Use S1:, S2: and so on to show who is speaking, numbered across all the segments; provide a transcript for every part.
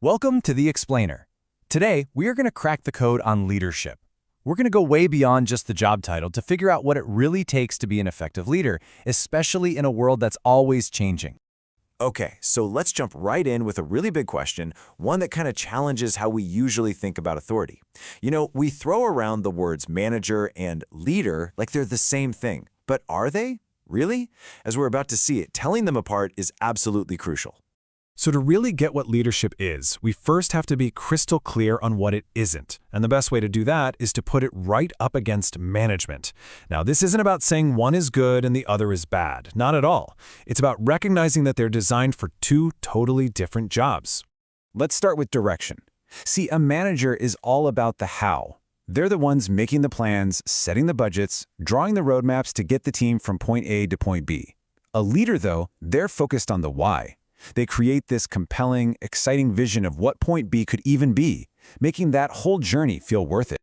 S1: Welcome to The Explainer. Today, we are going to crack the code on leadership. We're going to go way beyond just the job title to figure out what it really takes to be an effective leader, especially in a world that's always changing.
S2: Okay, so let's jump right in with a really big question, one that kind of challenges how we usually think about authority. We throw around the words manager and leader like they're the same thing, but are they? Really? As we're about to see it, telling them apart is absolutely crucial.
S3: So to really get what leadership is, we first have to be crystal clear on what it isn't. And the best way to do that is to put it right up against management. Now, this isn't about saying one is good and the other is bad. Not at all. It's about recognizing that they're designed for two totally different jobs.
S1: Let's start with direction. See, a manager is all about the how. They're the ones making the plans, setting the budgets, drawing the roadmaps to get the team from point A to point B. A leader, though, they're focused on the why. They create this compelling, exciting vision of what point B could even be, making that whole journey feel worth it.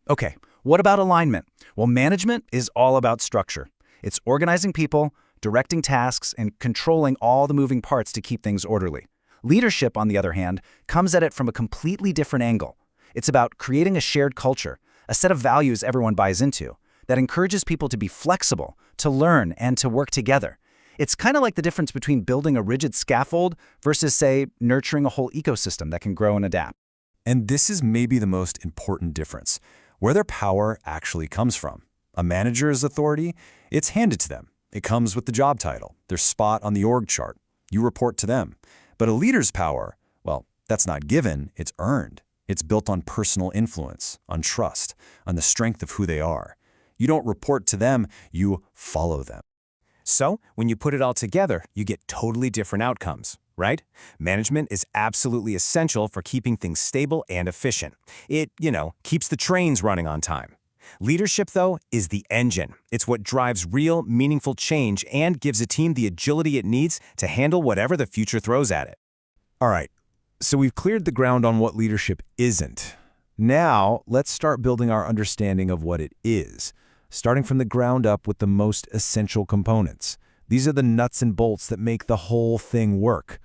S4: Okay, what about alignment? Well, management is all about structure. It's organizing people, directing tasks, and controlling all the moving parts to keep things orderly. Leadership, on the other hand, comes at it from a completely different angle. It's about creating a shared culture, a set of values everyone buys into, that encourages people to be flexible, to learn, and to work together. It's kind of like the difference between building a rigid scaffold versus, say, nurturing a whole ecosystem that can grow and adapt.
S1: And this is maybe the most important difference, where their power actually comes from. A manager's authority, it's handed to them. It comes with the job title, their spot on the org chart. You report to them. But a leader's power, well, that's not given, it's earned. It's built on personal influence, on trust, on the strength of who they are. You don't report to them, you follow them.
S2: So, when you put it all together, you get totally different outcomes, right? Management is absolutely essential for keeping things stable and efficient. It, keeps the trains running on time. Leadership, though, is the engine. It's what drives real, meaningful change and gives a team the agility it needs to handle whatever the future throws at it.
S1: All right, so we've cleared the ground on what leadership isn't. Now, let's start building our understanding of what it is, starting from the ground up with the most essential components. These are the nuts and bolts that make the whole thing work.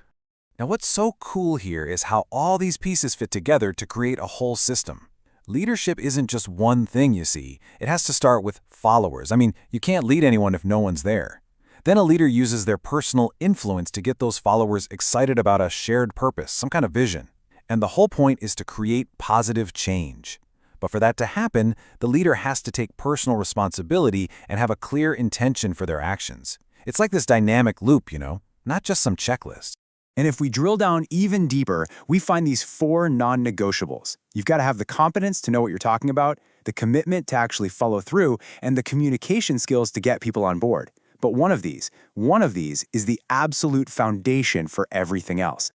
S5: Now, what's so cool here is how all these pieces fit together to create a whole system. Leadership isn't just one thing, you see. It has to start with followers. You can't lead anyone if no one's there. Then a leader uses their personal influence to get those followers excited about a shared purpose, some kind of vision. And the whole point is to create positive change. But for that to happen, the leader has to take personal responsibility and have a clear intention for their actions. It's like this dynamic loop, not just some checklist.
S6: And if we drill down even deeper, we find these 4 non-negotiables. You've got to have the competence to know what you're talking about, the commitment to actually follow through, and the communication skills to get people on board. But one of these is the absolute foundation for everything else.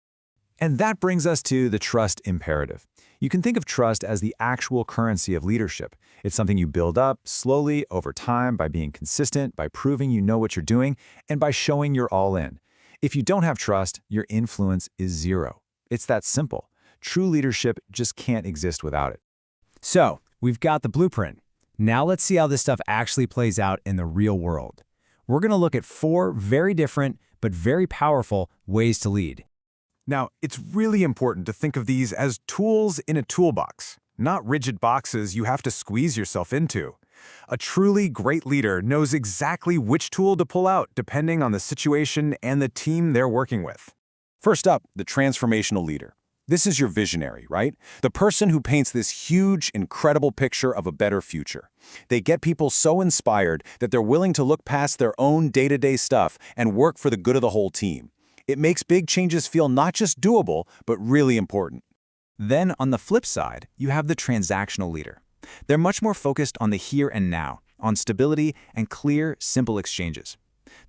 S1: And that brings us to the trust imperative. You can think of trust as the actual currency of leadership. It's something you build up slowly over time by being consistent, by proving you know what you're doing, and by showing you're all in. If you don't have trust, your influence is zero. It's that simple. True leadership just can't exist without it.
S7: So, we've got the blueprint. Now let's see how this stuff actually plays out in the real world. We're going to look at 4 very different but very powerful ways to lead.
S5: Now, it's really important to think of these as tools in a toolbox, not rigid boxes you have to squeeze yourself into. A truly great leader knows exactly which tool to pull out depending on the situation and the team they're working with. First up, the transformational leader. This is your visionary, right? The person who paints this huge, incredible picture of a better future. They get people so inspired that they're willing to look past their own day-to-day stuff and work for the good of the whole team. It makes big changes feel not just doable, but really important.
S6: Then, on the flip side, you have the transactional leader. They're much more focused on the here and now, on stability and clear, simple exchanges.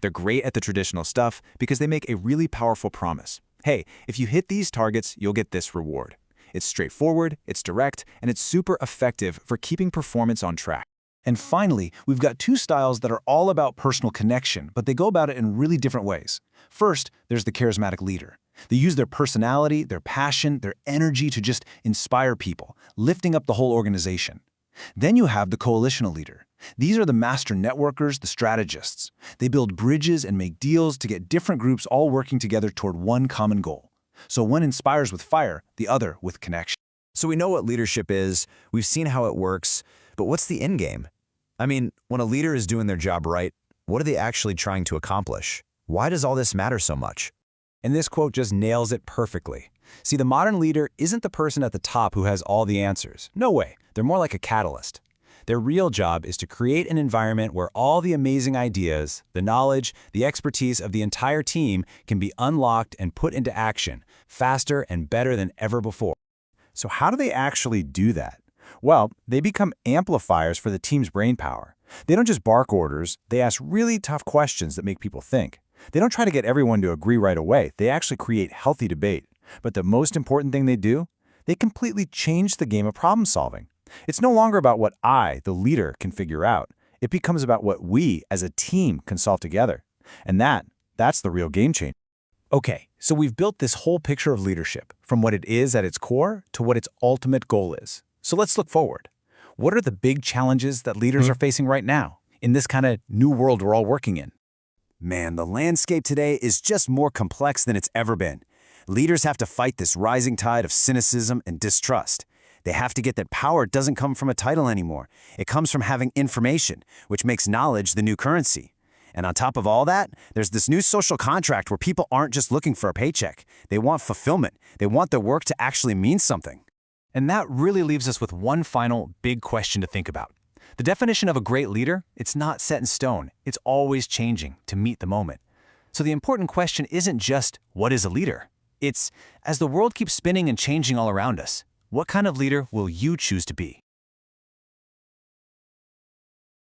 S6: They're great at the traditional stuff because they make a really powerful promise. Hey, if you hit these targets, you'll get this reward. It's straightforward, it's direct, and it's super effective for keeping performance on track.
S8: And finally, we've got 2 styles that are all about personal connection, but they go about it in really different ways. First, there's the charismatic leader. They use their personality, their passion, their energy to just inspire people, lifting up the whole organization. Then you have the coalitional leader. These are the master networkers, the strategists. They build bridges and make deals to get different groups all working together toward one common goal. So one inspires with fire, the other with connection.
S2: So we know what leadership is, we've seen how it works, but what's the end game? I mean, when a leader is doing their job right, what are they actually trying to accomplish? Why does all this matter so much?
S7: And this quote just nails it perfectly. See, the modern leader isn't the person at the top who has all the answers. No way. They're more like a catalyst. Their real job is to create an environment where all the amazing ideas, the knowledge, the expertise of the entire team can be unlocked and put into action faster and better than ever before.
S8: So how do they actually do that? Well, they become amplifiers for the team's brainpower. They don't just bark orders, they ask really tough questions that make people think. They don't try to get everyone to agree right away, they actually create healthy debate. But the most important thing they do? They completely change the game of problem solving. It's no longer about what I, the leader, can figure out. It becomes about what we, as a team, can solve together. And that's the real game changer. Okay, so we've built this whole picture of leadership, from what it is at its core to what its ultimate goal is. So let's look forward. What are the big challenges that leaders are facing right now, in this kind of new world we're all working in?
S2: Man, the landscape today is just more complex than it's ever been. Leaders have to fight this rising tide of cynicism and distrust. They have to get that power doesn't come from a title anymore. It comes from having information, which makes knowledge the new currency. And on top of all that, there's this new social contract where people aren't just looking for a paycheck. They want fulfillment. They want their work to actually mean something.
S8: And that really leaves us with one final big question to think about. The definition of a great leader, it's not set in stone. It's always changing to meet the moment. So the important question isn't just, what is a leader? It's, as the world keeps spinning and changing all around us, what kind of leader will you choose to be?